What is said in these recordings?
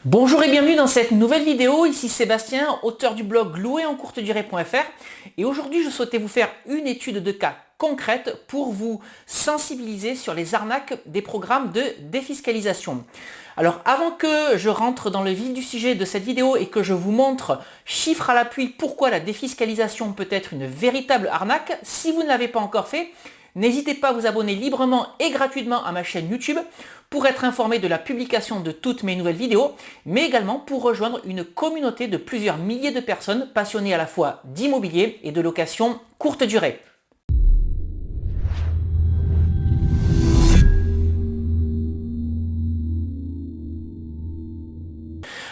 Bonjour et bienvenue dans cette nouvelle vidéo, ici Sébastien, auteur du blog louerencourtedurée.fr et aujourd'hui je souhaitais vous faire une étude de cas concrète pour vous sensibiliser sur les arnaques des programmes de défiscalisation. Alors avant que je rentre dans le vif du sujet de cette vidéo et que je vous montre chiffres à l'appui pourquoi la défiscalisation peut être une véritable arnaque, si vous ne l'avez pas encore fait, n'hésitez pas à vous abonner librement et gratuitement à ma chaîne YouTube pour être informé de la publication de toutes mes nouvelles vidéos, mais également pour rejoindre une communauté de plusieurs milliers de personnes passionnées à la fois d'immobilier et de location courte durée.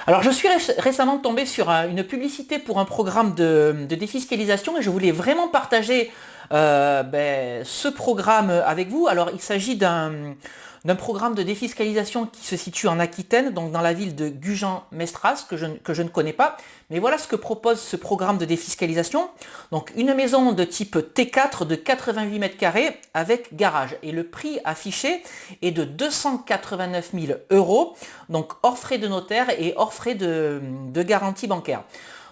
Alors je suis récemment tombé sur une publicité pour un programme de défiscalisation et je voulais vraiment partager ce programme avec vous. Alors il s'agit d'un programme de défiscalisation qui se situe en Aquitaine, donc dans la ville de Gujan-Mestras, que je ne connais pas. Mais voilà ce que propose ce programme de défiscalisation. Donc une maison de type T4 de 88 mètres carrés avec garage. Et le prix affiché est de 289 000 €, donc hors frais de notaire et hors frais de garantie bancaire.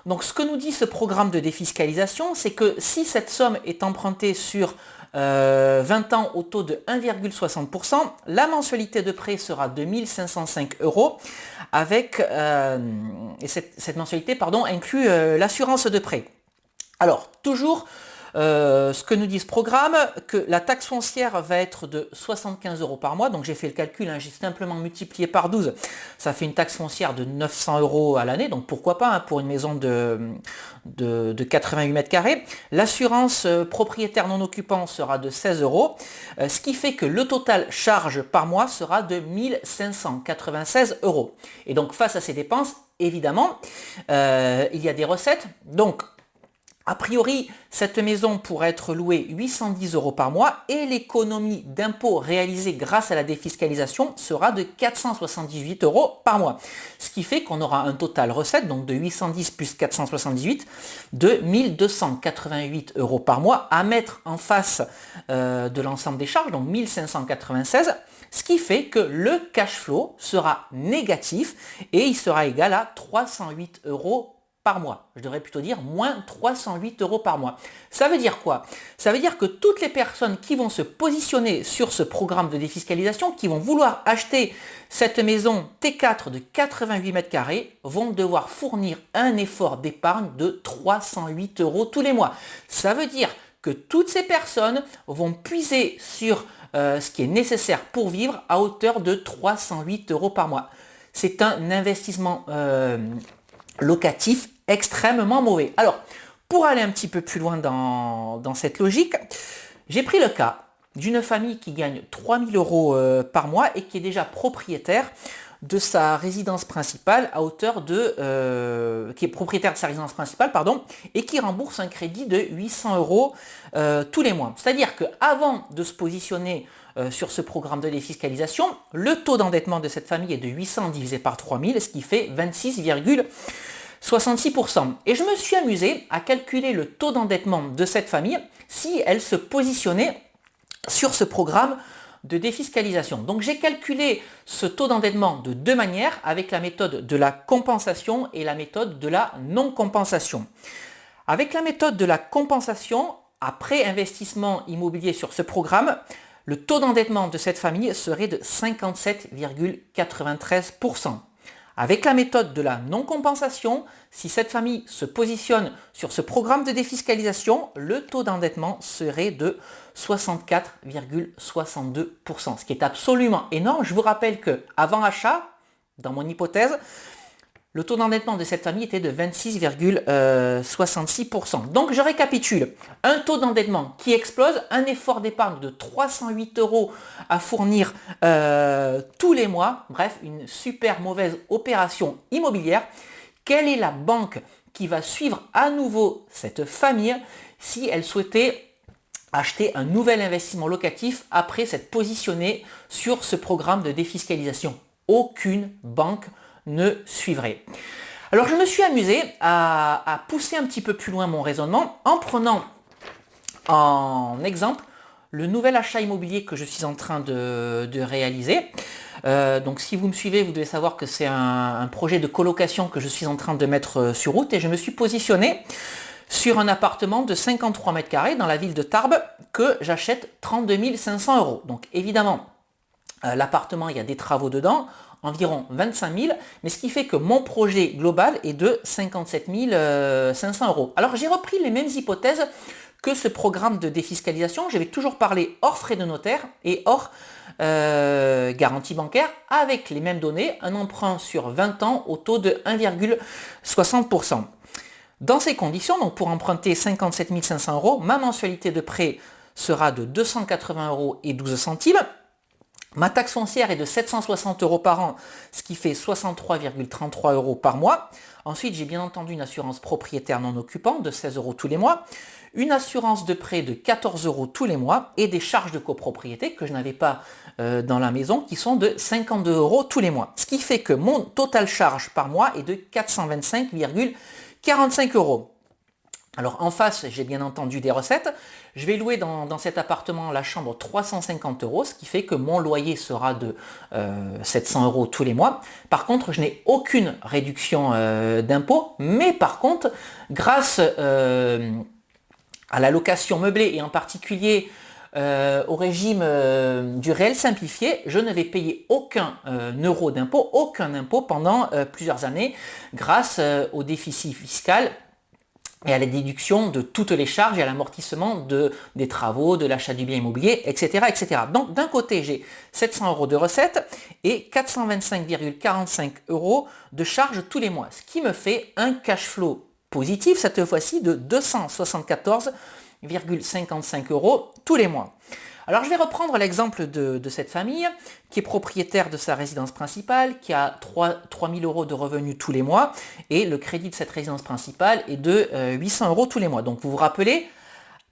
Donc ce que nous dit ce programme de défiscalisation, c'est que si cette somme est empruntée sur 20 ans au taux de 1,60%, la mensualité de prêt sera de 1 505 € avec, et cette mensualité inclut l'assurance de prêt. Alors toujours ce que nous dit ce programme, que la taxe foncière va être de 75 € par mois, donc j'ai fait le calcul, j'ai simplement multiplié par 12, ça fait une taxe foncière de 900 € à l'année, donc pourquoi pas pour une maison de 88 mètres carrés. L'assurance propriétaire non occupant sera de 16 €, ce qui fait que le total charge par mois sera de 1 596 €. Et donc face à ces dépenses, évidemment, il y a des recettes, donc a priori, cette maison pourrait être louée 810 € par mois et l'économie d'impôt réalisée grâce à la défiscalisation sera de 478 € par mois. Ce qui fait qu'on aura un total recette, donc de 810 plus 478, de 1288 € par mois à mettre en face de l'ensemble des charges, donc 1596, ce qui fait que le cash flow sera négatif et il sera égal à 308 € par mois. Je devrais plutôt dire moins 308 € par mois. Ça veut dire quoi? Ça veut dire que toutes les personnes qui vont se positionner sur ce programme de défiscalisation, qui vont vouloir acheter cette maison T4 de 88 mètres carrés, vont devoir fournir un effort d'épargne de 308 € tous les mois. Ça veut dire que toutes ces personnes vont puiser sur ce qui est nécessaire pour vivre à hauteur de 308 € par mois. C'est un investissement locatif extrêmement mauvais. Alors, pour aller un petit peu plus loin dans cette logique, j'ai pris le cas d'une famille qui gagne 3 000 € par mois et qui est déjà propriétaire de sa résidence principale à hauteur de... qui est propriétaire de sa résidence principale, et qui rembourse un crédit de 800 € tous les mois. C'est-à-dire qu'avant de se positionner sur ce programme de défiscalisation, le taux d'endettement de cette famille est de 800 divisé par 3000, ce qui fait 26,66%. Et je me suis amusé à calculer le taux d'endettement de cette famille si elle se positionnait sur ce programme de défiscalisation. Donc j'ai calculé ce taux d'endettement de deux manières, avec la méthode de la compensation et la méthode de la non-compensation. Avec la méthode de la compensation, après investissement immobilier sur ce programme, le taux d'endettement de cette famille serait de 57,93%. Avec la méthode de la non-compensation, si cette famille se positionne sur ce programme de défiscalisation, le taux d'endettement serait de 64,62%, ce qui est absolument énorme. Je vous rappelle qu'avant achat, dans mon hypothèse, le taux d'endettement de cette famille était de 26,66%. Donc je récapitule. Un taux d'endettement qui explose, un effort d'épargne de 308 € à fournir tous les mois. Bref, une super mauvaise opération immobilière. Quelle est la banque qui va suivre à nouveau cette famille si elle souhaitait acheter un nouvel investissement locatif après s'être positionnée sur ce programme de défiscalisation? Aucune banque ne suivrait. Alors je me suis amusé à pousser un petit peu plus loin mon raisonnement en prenant en exemple le nouvel achat immobilier que je suis en train de réaliser. Donc si vous me suivez, vous devez savoir que c'est un projet de colocation que je suis en train de mettre sur route et je me suis positionné sur un appartement de 53 mètres carrés dans la ville de Tarbes que j'achète 32 500 euros. Donc évidemment, l'appartement, il y a des travaux dedans, environ 25 000, mais ce qui fait que mon projet global est de 57 500 euros. Alors j'ai repris les mêmes hypothèses que ce programme de défiscalisation. Je vais toujours parler hors frais de notaire et hors garantie bancaire avec les mêmes données, un emprunt sur 20 ans au taux de 1,60%. Dans ces conditions, donc pour emprunter 57 500 euros, ma mensualité de prêt sera de 280 euros et 12 centimes. Ma taxe foncière est de 760 euros par an, ce qui fait 63,33 euros par mois. Ensuite, j'ai bien entendu une assurance propriétaire non occupant de 16 euros tous les mois, une assurance de prêt de 14 euros tous les mois et des charges de copropriété que je n'avais pas dans la maison qui sont de 52 euros tous les mois. Ce qui fait que mon total charge par mois est de 425,45 euros. Alors en face, j'ai bien entendu des recettes. Je vais louer dans cet appartement la chambre 350 euros, ce qui fait que mon loyer sera de 700 euros tous les mois. Par contre, je n'ai aucune réduction d'impôt, mais par contre, grâce à la location meublée et en particulier au régime du réel simplifié, je ne vais payer aucun euro d'impôt, aucun impôt pendant plusieurs années grâce au déficit fiscal et à la déduction de toutes les charges et à l'amortissement des travaux, de l'achat du bien immobilier, etc. etc. Donc d'un côté, j'ai 700 euros de recettes et 425,45 euros de charges tous les mois, ce qui me fait un cash flow positif, cette fois-ci de 274,55 euros tous les mois. Alors je vais reprendre l'exemple de cette famille qui est propriétaire de sa résidence principale, qui a 3 000 euros de revenus tous les mois et le crédit de cette résidence principale est de 800 euros tous les mois. Donc vous vous rappelez,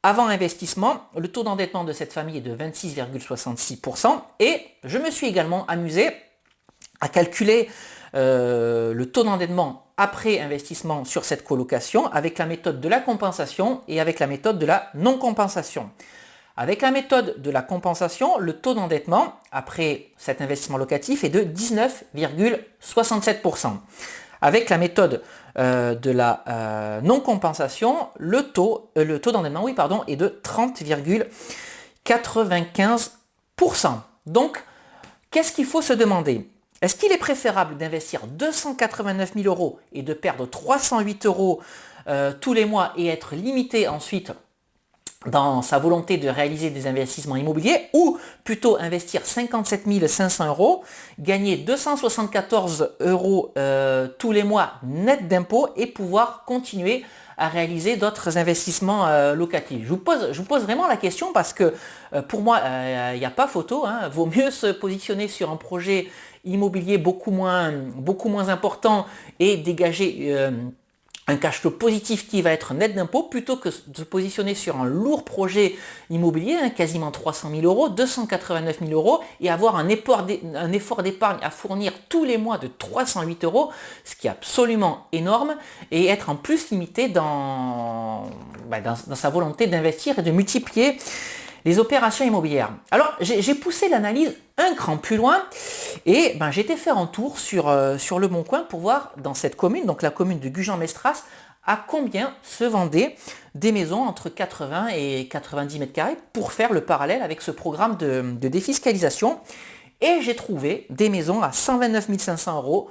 avant investissement, le taux d'endettement de cette famille est de 26,66% et je me suis également amusé à calculer le taux d'endettement après investissement sur cette colocation avec la méthode de la compensation et avec la méthode de la non-compensation. Avec la méthode de la compensation, le taux d'endettement après cet investissement locatif est de 19,67%. Avec la méthode de la non-compensation, le taux d'endettement est de 30,95%. Donc, qu'est-ce qu'il faut se demander? Est-ce qu'il est préférable d'investir 289 000 euros et de perdre 308 euros tous les mois et être limité ensuite dans sa volonté de réaliser des investissements immobiliers, ou plutôt investir 57 500 euros, gagner 274 euros tous les mois net d'impôts et pouvoir continuer à réaliser d'autres investissements locatifs. Je vous pose vraiment la question parce que pour moi, il n'y a pas photo. Vaut mieux se positionner sur un projet immobilier beaucoup moins important et dégager un cash flow positif qui va être net d'impôt plutôt que de se positionner sur un lourd projet immobilier, quasiment 300 000 euros, 289 000 euros et avoir un effort d'épargne à fournir tous les mois de 308 euros, ce qui est absolument énorme et être en plus limité dans sa volonté d'investir et de multiplier les opérations immobilières. Alors j'ai poussé l'analyse un cran plus loin et j'ai été faire un tour sur Le Bon Coin pour voir dans cette commune, donc la commune de Gujan-Mestras, à combien se vendaient des maisons entre 80 et 90 mètres carrés pour faire le parallèle avec ce programme de défiscalisation. Et j'ai trouvé des maisons à 129 500 euros,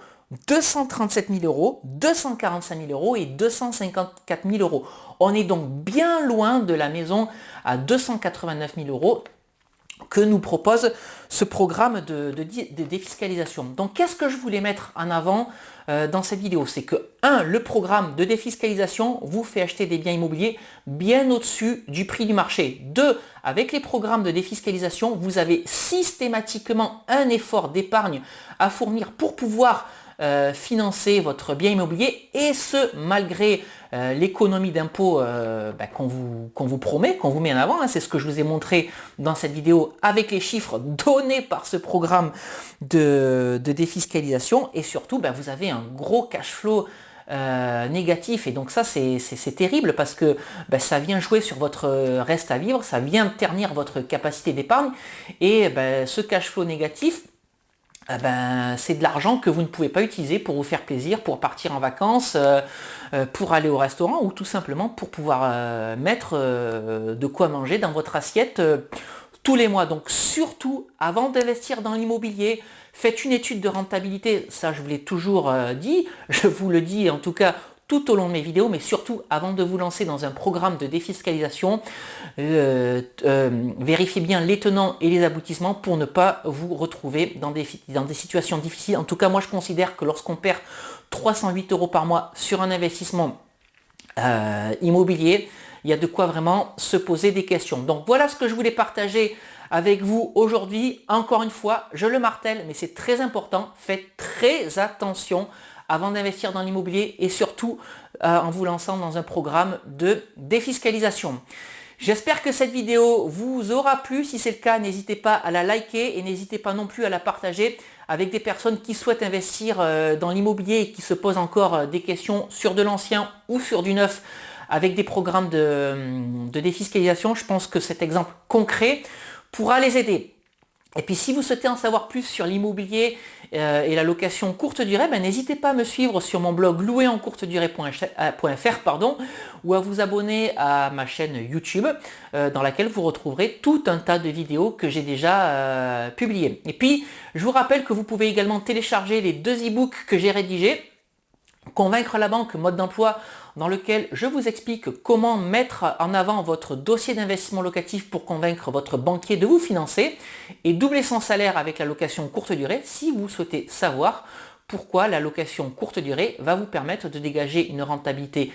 237 000 euros, 245 000 euros et 254 000 euros. On est donc bien loin de la maison à 289 000 euros que nous propose ce programme de défiscalisation. Donc qu'est-ce que je voulais mettre en avant dans cette vidéo? C'est que 1. Le programme de défiscalisation vous fait acheter des biens immobiliers bien au-dessus du prix du marché. 2. Avec les programmes de défiscalisation, vous avez systématiquement un effort d'épargne à fournir pour pouvoir financer votre bien immobilier et ce malgré l'économie d'impôt qu'on vous promet, qu'on vous met en avant. C'est ce que je vous ai montré dans cette vidéo avec les chiffres donnés par ce programme de défiscalisation et surtout vous avez un gros cash flow négatif, et donc ça c'est terrible parce que ben, ça vient jouer sur votre reste à vivre, ça vient ternir votre capacité d'épargne, et ben, ce cash flow négatif, ben, c'est de l'argent que vous ne pouvez pas utiliser pour vous faire plaisir, pour partir en vacances, pour aller au restaurant, ou tout simplement pour pouvoir mettre de quoi manger dans votre assiette tous les mois. Donc surtout, avant d'investir dans l'immobilier, faites une étude de rentabilité. Ça, je vous l'ai toujours dit, je vous le dis en tout cas tout au long de mes vidéos, mais surtout avant de vous lancer dans un programme de défiscalisation, vérifiez bien les tenants et les aboutissements pour ne pas vous retrouver dans des situations difficiles. En tout cas, moi je considère que lorsqu'on perd 308 € par mois sur un investissement immobilier, il y a de quoi vraiment se poser des questions. Donc voilà ce que je voulais partager avec vous aujourd'hui. Encore une fois, je le martèle, mais c'est très important. Faites très attention avant d'investir dans l'immobilier, et surtout en vous lançant dans un programme de défiscalisation. J'espère que cette vidéo vous aura plu. Si c'est le cas, n'hésitez pas à la liker et n'hésitez pas non plus à la partager avec des personnes qui souhaitent investir dans l'immobilier et qui se posent encore des questions sur de l'ancien ou sur du neuf avec des programmes de défiscalisation. Je pense que cet exemple concret pourra les aider. Et puis si vous souhaitez en savoir plus sur l'immobilier et la location courte durée, ben, n'hésitez pas à me suivre sur mon blog louerencourtedurée.fr, ou à vous abonner à ma chaîne YouTube dans laquelle vous retrouverez tout un tas de vidéos que j'ai déjà publiées. Et puis je vous rappelle que vous pouvez également télécharger les 2 e-books que j'ai rédigés. Convaincre la banque, mode d'emploi, dans lequel je vous explique comment mettre en avant votre dossier d'investissement locatif pour convaincre votre banquier de vous financer, et doubler son salaire avec la location courte durée si vous souhaitez savoir pourquoi la location courte durée va vous permettre de dégager une rentabilité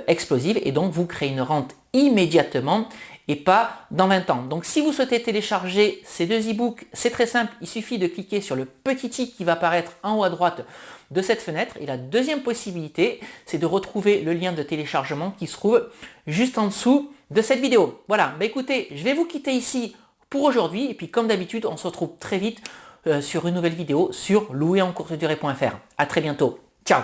explosive et donc vous créer une rente immédiatement et pas dans 20 ans. Donc si vous souhaitez télécharger ces 2 e-books, c'est très simple, il suffit de cliquer sur le petit i qui va apparaître en haut à droite de cette fenêtre, et la deuxième possibilité, c'est de retrouver le lien de téléchargement qui se trouve juste en dessous de cette vidéo. Voilà, bah écoutez, je vais vous quitter ici pour aujourd'hui, et puis comme d'habitude, on se retrouve très vite sur une nouvelle vidéo sur louerencourtedurée.fr. À très bientôt. Ciao.